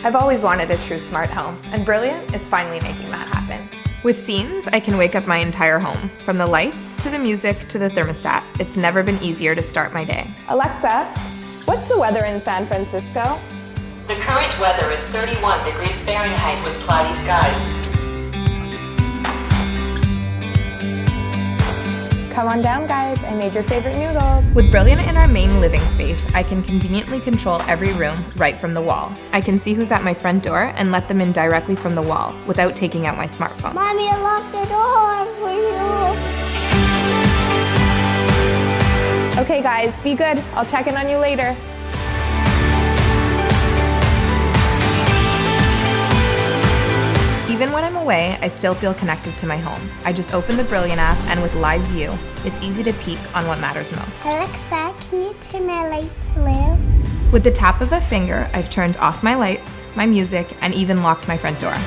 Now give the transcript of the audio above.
I've always wanted a true smart home, and Brilliant is finally making that happen. With Scenes, I can wake up my entire home. From the lights, to the music, to the thermostat. It's never been easier to start my day. Alexa, what's the weather in San Francisco? The current weather is 31 degrees Fahrenheit with cloudy skies. Come on down, guys. I made your favorite noodles. With Brilliant in our main living space, I can conveniently control every room right from the wall. I can see who's at my front door and let them in directly from the wall without taking out my smartphone. Mommy, I locked the door for you. Okay, guys, be good. I'll check in on you later. Even when I'm away, I still feel connected to my home. I just open the Brilliant app, and with live view, it's easy to peek on what matters most. Alexa, can you turn my lights blue? With the tap of a finger, I've turned off my lights, my music, and even locked my front door.